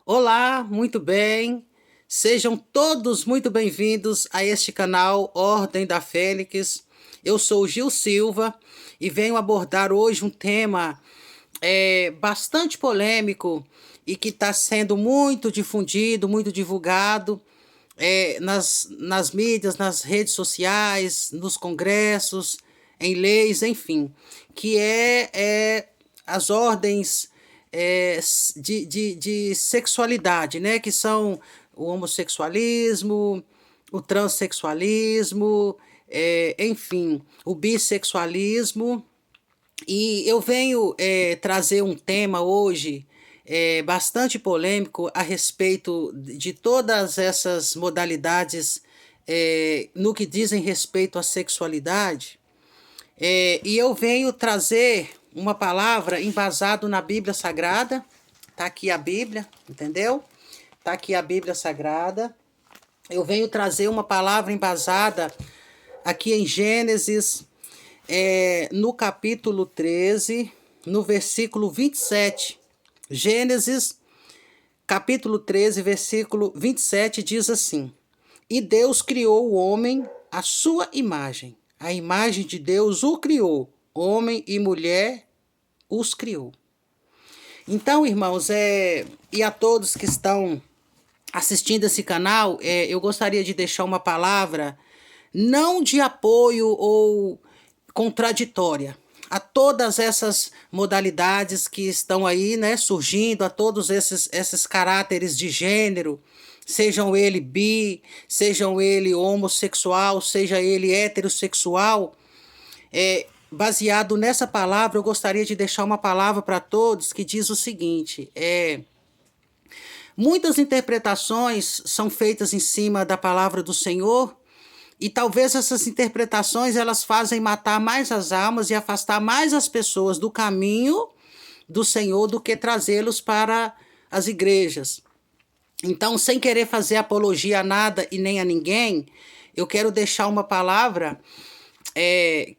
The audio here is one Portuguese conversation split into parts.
Olá, muito bem. Sejam todos muito bem-vindos a este canal Ordem da Fênix. Eu sou o Gil Silva e venho abordar hoje um tema bastante polêmico e que está sendo muito difundido, muito divulgado nas mídias, nas redes sociais, nos congressos, em leis, enfim, que é as ordens de sexualidade, né? Que são o homossexualismo, o transexualismo, enfim, o bissexualismo. E eu venho trazer um tema hoje bastante polêmico a respeito de todas essas modalidades no que dizem respeito à sexualidade. E eu venho trazer uma palavra embasado na Bíblia Sagrada. Tá aqui a Bíblia, entendeu? Tá aqui a Bíblia Sagrada. Eu venho trazer uma palavra embasada aqui em Gênesis, no capítulo 13, no versículo 27. Gênesis, capítulo 13, versículo 27, diz assim: E Deus criou o homem à sua imagem. A imagem de Deus o criou. Homem e mulher os criou. Então, irmãos, e a todos que estão assistindo esse canal, eu gostaria de deixar uma palavra não de apoio ou contraditória a todas essas modalidades que estão aí, né, surgindo, a todos esses caráteres de gênero, sejam ele bi, sejam ele homossexual, seja ele heterossexual. Baseado nessa palavra, eu gostaria de deixar uma palavra para todos que diz o seguinte: muitas interpretações são feitas em cima da palavra do Senhor, e talvez essas interpretações elas fazem matar mais as almas e afastar mais as pessoas do caminho do Senhor do que trazê-los para as igrejas. Então, sem querer fazer apologia a nada e nem a ninguém, eu quero deixar uma palavra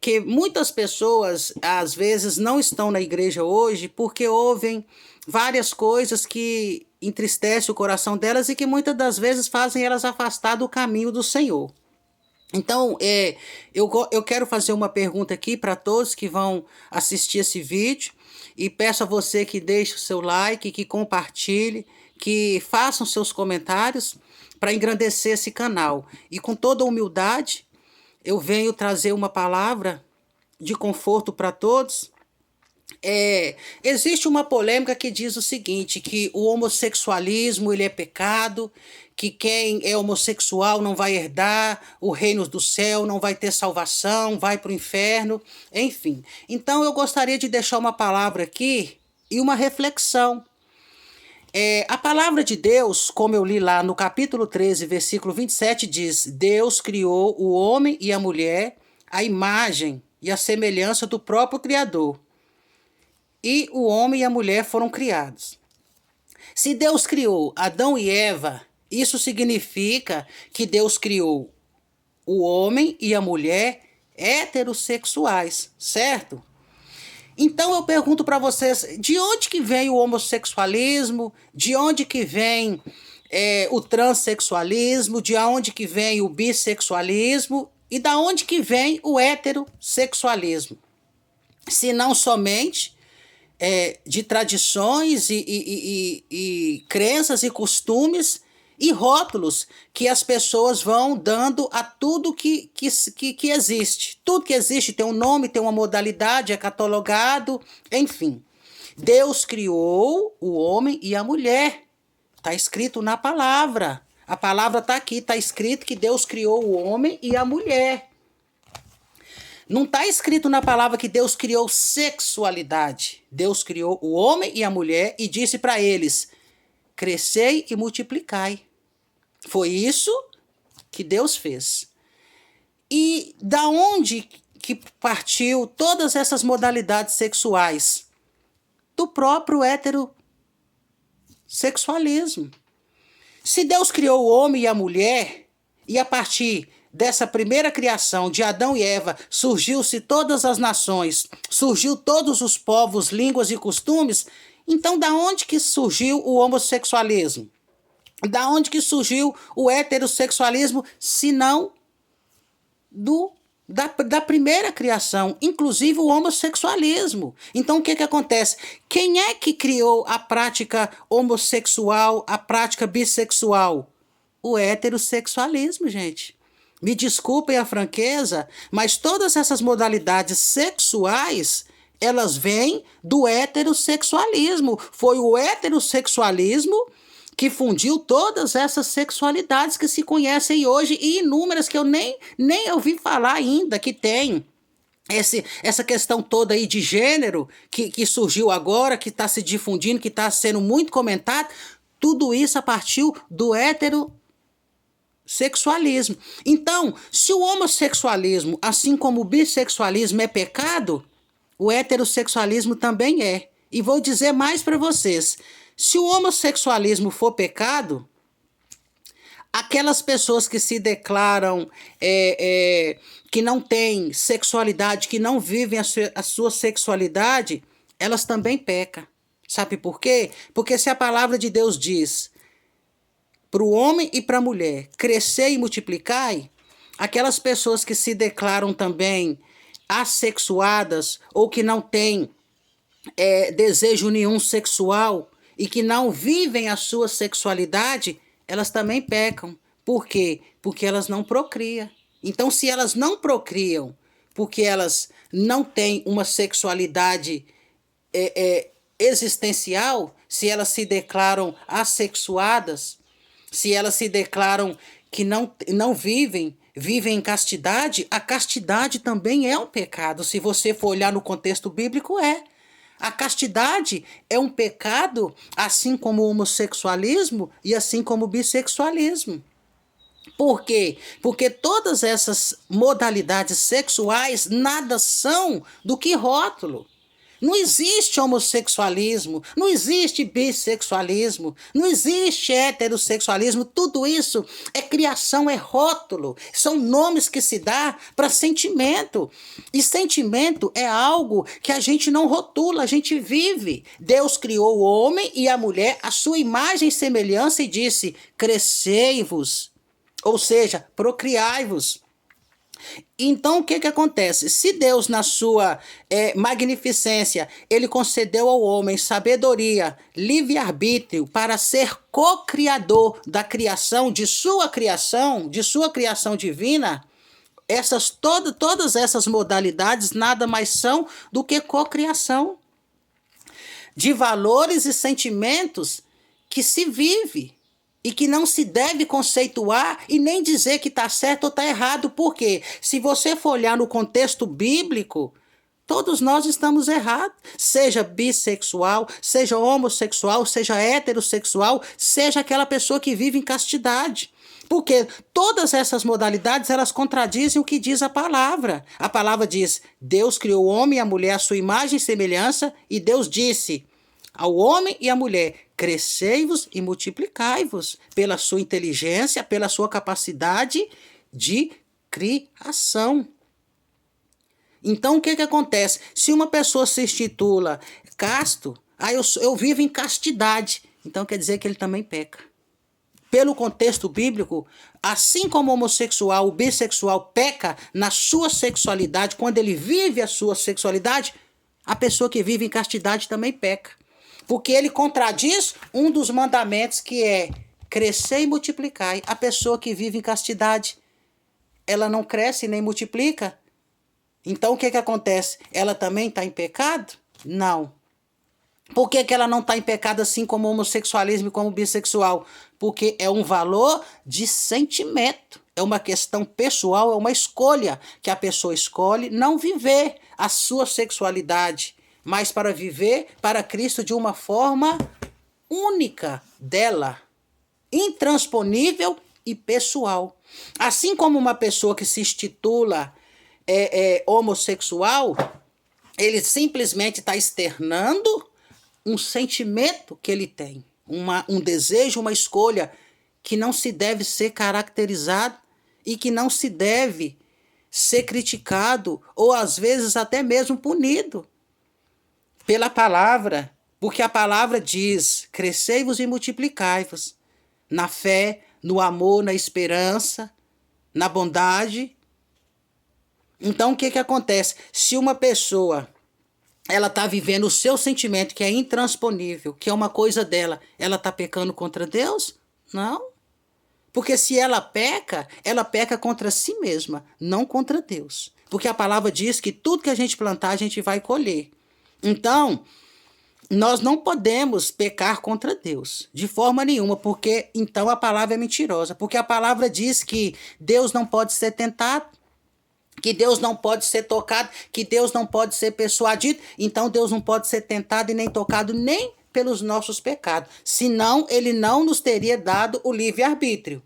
que muitas pessoas às vezes não estão na igreja hoje porque ouvem várias coisas que entristecem o coração delas e que muitas das vezes fazem elas afastar do caminho do Senhor. Então, eu quero fazer uma pergunta aqui para todos que vão assistir esse vídeo e peço a você que deixe o seu like, que compartilhe, que façam seus comentários para engrandecer esse canal. E com toda humildade, eu venho trazer uma palavra de conforto para todos. Existe uma polêmica que diz o seguinte, que o homossexualismo ele é pecado, que quem é homossexual não vai herdar o reino do céu, não vai ter salvação, vai para o inferno, enfim. Então eu gostaria de deixar uma palavra aqui e uma reflexão. A palavra de Deus, como eu li lá no capítulo 13, versículo 27, diz: Deus criou o homem e a mulher, a imagem e a semelhança do próprio Criador. E o homem e a mulher foram criados. Se Deus criou Adão e Eva, isso significa que Deus criou o homem e a mulher heterossexuais, certo? Então eu pergunto para vocês, de onde que vem o homossexualismo? De onde que vem o transexualismo? De onde que vem o bissexualismo? E da onde que vem o heterossexualismo? Se não somente de tradições e crenças e costumes e rótulos que as pessoas vão dando a tudo que existe. Tudo que existe tem um nome, tem uma modalidade, é catalogado, enfim. Deus criou o homem e a mulher. Está escrito na palavra. A palavra está aqui, está escrito que Deus criou o homem e a mulher. Não está escrito na palavra que Deus criou sexualidade. Deus criou o homem e a mulher e disse para eles: crescei e multiplicai. Foi isso que Deus fez. E da onde que partiu todas essas modalidades sexuais? Do próprio heterossexualismo. Se Deus criou o homem e a mulher, e a partir dessa primeira criação de Adão e Eva, surgiu-se todas as nações, surgiu todos os povos, línguas e costumes, Então, da onde que surgiu o homossexualismo? Da onde que surgiu o heterossexualismo, se não da primeira criação, inclusive o homossexualismo. Então, o que acontece? Quem é que criou a prática homossexual, a prática bissexual? O heterossexualismo, gente. Me desculpem a franqueza, mas todas essas modalidades sexuais, elas vêm do heterossexualismo. Foi o heterossexualismo que fundiu todas essas sexualidades que se conhecem hoje e inúmeras que eu nem ouvi falar ainda que tem. Essa questão toda aí de gênero que surgiu agora, que está se difundindo, que está sendo muito comentado, tudo isso a partir do heterossexualismo. Então, se o homossexualismo, assim como o bissexualismo é pecado, o heterossexualismo também é. E vou dizer mais para vocês. Se o homossexualismo for pecado, aquelas pessoas que se declaram que não têm sexualidade, que não vivem a sua sexualidade, elas também pecam. Sabe por quê? Porque se a palavra de Deus diz para o homem e para a mulher crescer e multiplicai, aquelas pessoas que se declaram também assexuadas ou que não têm desejo nenhum sexual e que não vivem a sua sexualidade, elas também pecam. Por quê? Porque elas não procriam. Então, se elas não procriam, porque elas não têm uma sexualidade existencial, se elas se declaram assexuadas, se elas se declaram que não vivem em castidade, a castidade também é um pecado. Se você for olhar no contexto bíblico, a castidade é um pecado, assim como o homossexualismo e assim como o bissexualismo. Por quê? Porque todas essas modalidades sexuais nada são do que rótulo. Não existe homossexualismo, não existe bissexualismo, não existe heterossexualismo, tudo isso é criação, é rótulo, são nomes que se dá para sentimento. E sentimento é algo que a gente não rotula, a gente vive. Deus criou o homem e a mulher à sua imagem e semelhança e disse: crescei-vos, ou seja, procriai-vos. Então, o que acontece? Se Deus, na sua magnificência, ele concedeu ao homem sabedoria, livre-arbítrio, para ser co-criador da criação, de sua criação divina, todas essas modalidades nada mais são do que cocriação de valores e sentimentos que se vive e que não se deve conceituar e nem dizer que está certo ou está errado. Por quê? Se você for olhar no contexto bíblico, todos nós estamos errados. Seja bissexual, seja homossexual, seja heterossexual, seja aquela pessoa que vive em castidade. Porque todas essas modalidades, elas contradizem o que diz a palavra. A palavra diz: Deus criou o homem e a mulher à sua imagem e semelhança, e Deus disse ao homem e à mulher: crescei-vos e multiplicai-vos pela sua inteligência, pela sua capacidade de criação. Então, o que acontece? Se uma pessoa se intitula casto, eu vivo em castidade, então quer dizer que ele também peca. Pelo contexto bíblico, assim como o homossexual, o bissexual peca na sua sexualidade, quando ele vive a sua sexualidade, a pessoa que vive em castidade também peca. Porque ele contradiz um dos mandamentos, que é crescer e multiplicar. A pessoa que vive em castidade, ela não cresce nem multiplica. Então, o que acontece? Ela também está em pecado? Não. Por que ela não está em pecado assim como o homossexualismo e como o bissexual? Porque é um valor de sentimento. É uma questão pessoal, é uma escolha que a pessoa escolhe não viver a sua sexualidade, mas para viver para Cristo de uma forma única dela, intransponível e pessoal. Assim como uma pessoa que se intitula homossexual, ele simplesmente está externando um sentimento que ele tem, um desejo, uma escolha que não se deve ser caracterizado e que não se deve ser criticado ou às vezes até mesmo punido pela palavra Porque a palavra diz: crescei-vos e multiplicai-vos na fé, no amor, na esperança, na bondade. Então, o que que acontece? Se uma pessoa ela está vivendo o seu sentimento que é intransponível, que é uma coisa dela, ela está pecando contra Deus? Não. Porque se ela peca contra si mesma, não contra Deus. Porque a palavra diz que tudo que a gente plantar, a gente vai colher. Então, nós não podemos pecar contra Deus, de forma nenhuma, porque então a palavra é mentirosa. Porque a palavra diz que Deus não pode ser tentado, que Deus não pode ser tocado, que Deus não pode ser persuadido, então Deus não pode ser tentado e nem tocado nem pelos nossos pecados, senão ele não nos teria dado o livre-arbítrio.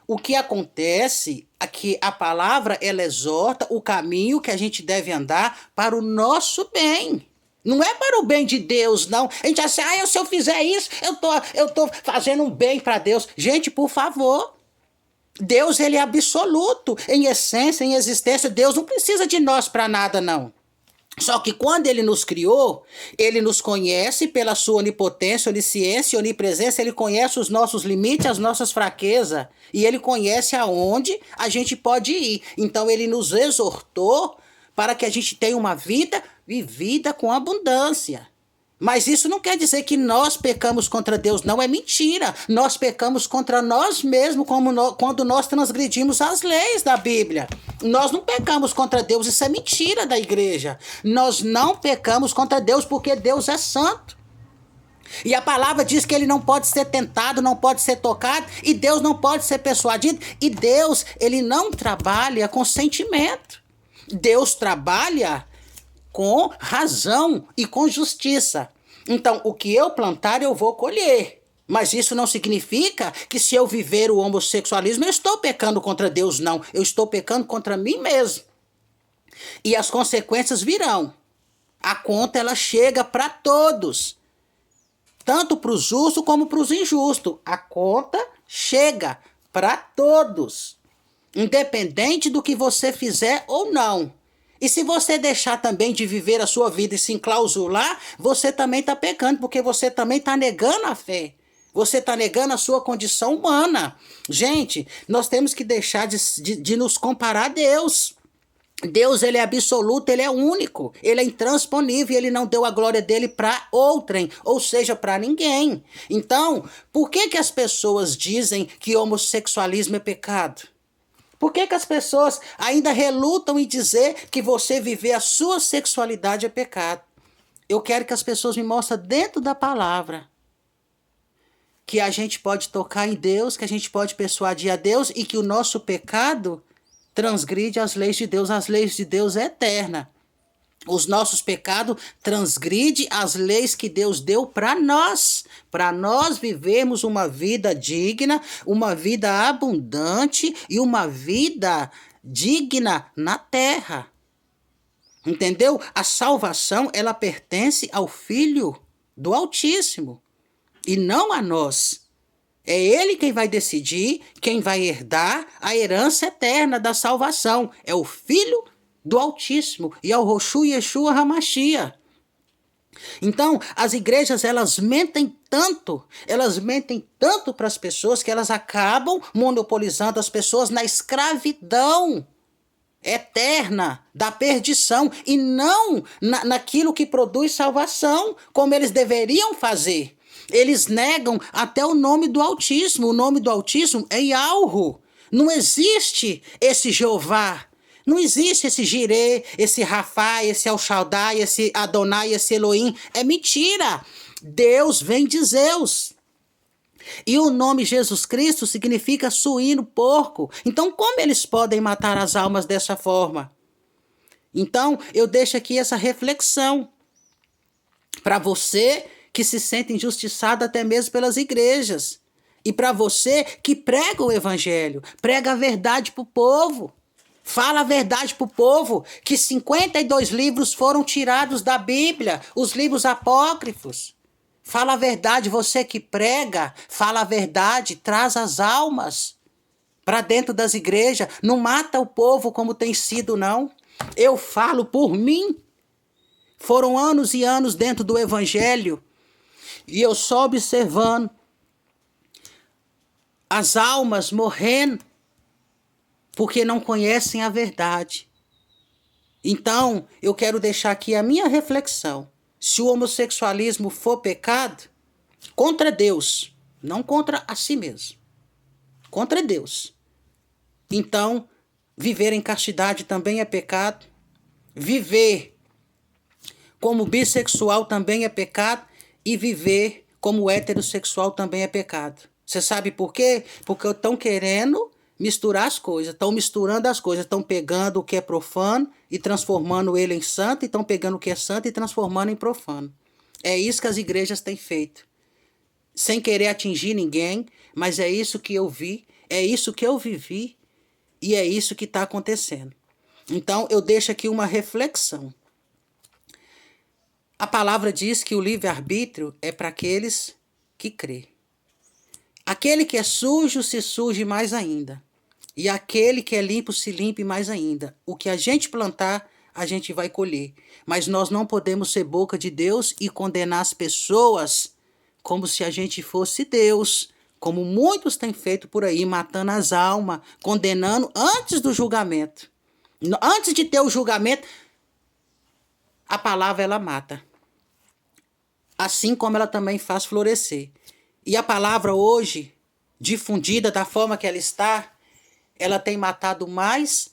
O que acontece é que a palavra ela exorta o caminho que a gente deve andar para o nosso bem. Não é para o bem de Deus, não. A gente acha, se eu fizer isso, eu tô fazendo um bem para Deus. Gente, por favor. Deus, ele é absoluto, em essência, em existência. Deus não precisa de nós para nada, não. Só que quando ele nos criou, ele nos conhece pela sua onipotência, onisciência e onipresença. Ele conhece os nossos limites, as nossas fraquezas. E ele conhece aonde a gente pode ir. Então ele nos exortou para que a gente tenha uma vida vivida com abundância. Mas isso não quer dizer que nós pecamos contra Deus, não, é mentira. Nós pecamos contra nós mesmos quando nós transgredimos as leis da Bíblia. Nós não pecamos contra Deus, isso é mentira da igreja. Nós não pecamos contra Deus porque Deus é santo. E a palavra diz que ele não pode ser tentado, não pode ser tocado, e Deus não pode ser persuadido. E Deus, ele não trabalha com sentimento. Deus trabalha com razão e com justiça. Então, o que eu plantar, eu vou colher. Mas isso não significa que se eu viver o homossexualismo, eu estou pecando contra Deus, não. Eu estou pecando contra mim mesmo. E as consequências virão. A conta, ela chega para todos. Tanto para os justos como para os injustos. A conta chega para todos. Independente do que você fizer ou não. E se você deixar também de viver a sua vida e se enclausular, você também está pecando, porque você também está negando a fé. Você está negando a sua condição humana. Gente, nós temos que deixar de nos comparar a Deus. Deus, ele é absoluto, ele é único, ele é intransponível, ele não deu a glória dele para outrem, ou seja, para ninguém. Então, por que as pessoas dizem que homossexualismo é pecado? Por que as pessoas ainda relutam em dizer que você viver a sua sexualidade é pecado? Eu quero que as pessoas me mostrem dentro da palavra que a gente pode tocar em Deus, que a gente pode persuadir a Deus e que o nosso pecado transgride as leis de Deus. As leis de Deus é eterna. Os nossos pecados transgridem as leis que Deus deu para nós vivermos uma vida digna, uma vida abundante e uma vida digna na terra. Entendeu? A salvação, ela pertence ao Filho do Altíssimo e não a nós. É ele quem vai decidir, quem vai herdar a herança eterna da salvação. É o Filho do Altíssimo, e ao Roxu Yeshua Hamashia. Então, as igrejas, elas mentem tanto para as pessoas que elas acabam monopolizando as pessoas na escravidão eterna da perdição e não naquilo que produz salvação, como eles deveriam fazer. Eles negam até o nome do Altíssimo. O nome do Altíssimo é Yahweh. Não existe esse Jeová. Não existe esse Jireh, esse Rafá, esse El Shaddai, esse Adonai, esse Elohim. É mentira. Deus vem de Zeus. E o nome Jesus Cristo significa suíno, porco. Então, como eles podem matar as almas dessa forma? Então, eu deixo aqui essa reflexão para você que se sente injustiçado até mesmo pelas igrejas. E para você que prega o evangelho, prega a verdade para o povo. Fala a verdade para o povo, que 52 livros foram tirados da Bíblia, os livros apócrifos. Fala a verdade, você que prega, fala a verdade, traz as almas para dentro das igrejas. Não mata o povo como tem sido, não. Eu falo por mim. Foram anos e anos dentro do evangelho E eu só observando as almas morrendo porque não conhecem a verdade. Então, eu quero deixar aqui a minha reflexão. Se o homossexualismo for pecado, contra Deus, não contra a si mesmo, contra Deus. Então, viver em castidade também é pecado. Viver como bissexual também é pecado. E viver como heterossexual também é pecado. Você sabe por quê? Porque estão querendo misturar as coisas. Estão misturando as coisas. Estão pegando o que é profano e transformando ele em santo. E estão pegando o que é santo e transformando em profano. É isso que as igrejas têm feito. Sem querer atingir ninguém. Mas é isso que eu vi. É isso que eu vivi. E é isso que está acontecendo. Então, eu deixo aqui uma reflexão. A palavra diz que o livre-arbítrio é para aqueles que crê. Aquele que é sujo se suje mais ainda. E aquele que é limpo se limpe mais ainda. O que a gente plantar, a gente vai colher. Mas nós não podemos ser boca de Deus e condenar as pessoas como se a gente fosse Deus. Como muitos têm feito por aí, matando as almas, condenando antes do julgamento. Antes de ter o julgamento, a palavra ela mata. Assim como ela também faz florescer. E a palavra hoje, difundida da forma que ela está, ela tem matado mais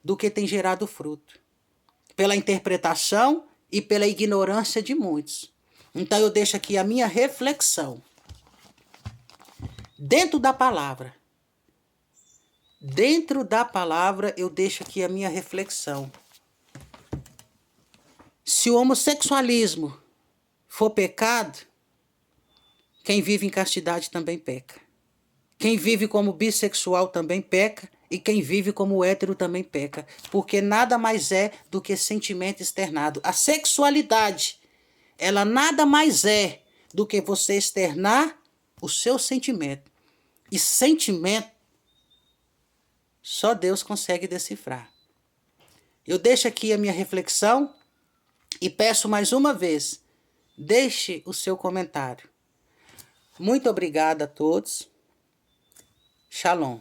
do que tem gerado fruto. Pela interpretação e pela ignorância de muitos. Então eu deixo aqui a minha reflexão. Dentro da palavra. Dentro da palavra eu deixo aqui a minha reflexão. Se o homossexualismo for pecado, quem vive em castidade também peca. Quem vive como bissexual também peca. E quem vive como hétero também peca. Porque nada mais é do que sentimento externado. A sexualidade, ela nada mais é do que você externar o seu sentimento. E sentimento, só Deus consegue decifrar. Eu deixo aqui a minha reflexão e peço mais uma vez, deixe o seu comentário. Muito obrigada a todos. Shalom.